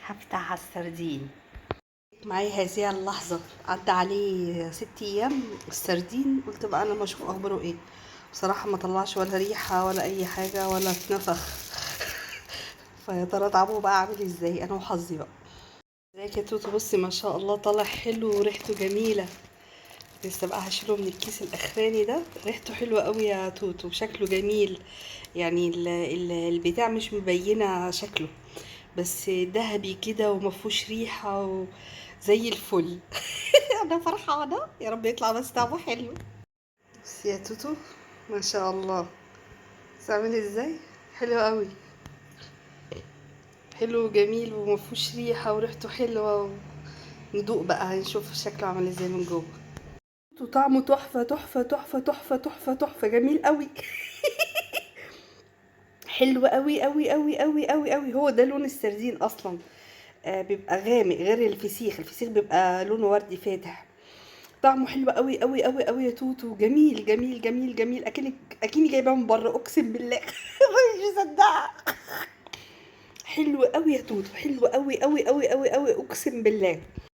هفتح على السردين. معي هذه اللحظة عدى عليه 6 أيام السردين، قلت بقى أنا ما أشوف أخباره إيه. بصراحة ما طلعش ولا ريحة ولا أي حاجة ولا اتنفخ. فيا ترى طعمه بقى عامل إزاي، أنا وحظي بقى. ازيك يا توتو؟ بصي ما شاء الله طالع حلو وريحته جميلة. لسه بقى هشيله من الكيس الأخراني ده، ريحته حلوة قوي يا توتو، شكله جميل. يعني البتاع مش مبينة شكله، بس ذهبي كده ومفهوش ريحة وزي الفل. انا فرحانة، يا رب يطلع بس طعمه حلو. بس يا توتو ما شاء الله، تعمل ازاي؟ حلو قوي، حلو وجميل ومفهوش ريحة وريحته حلوة ندوق بقى هنشوف شكله عامل ازاي من جوه. وطعمه تحفة تحفة تحفة تحفة تحفة تحفة، جميل قوي. حلو قوي قوي قوي قوي قوي قوي. هو ده لون السردين اصلا. بيبقى غامق غير الفسيخ، الفسيخ بيبقى لونه وردي فاتح. طعمه حلو قوي قوي قوي قوي يا توتو، جميل جميل جميل جميل، اكني جايباه من بره اقسم بالله. مش مصدقه. حلو قوي يا توتو، حلو قوي قوي قوي قوي قوي، اقسم بالله.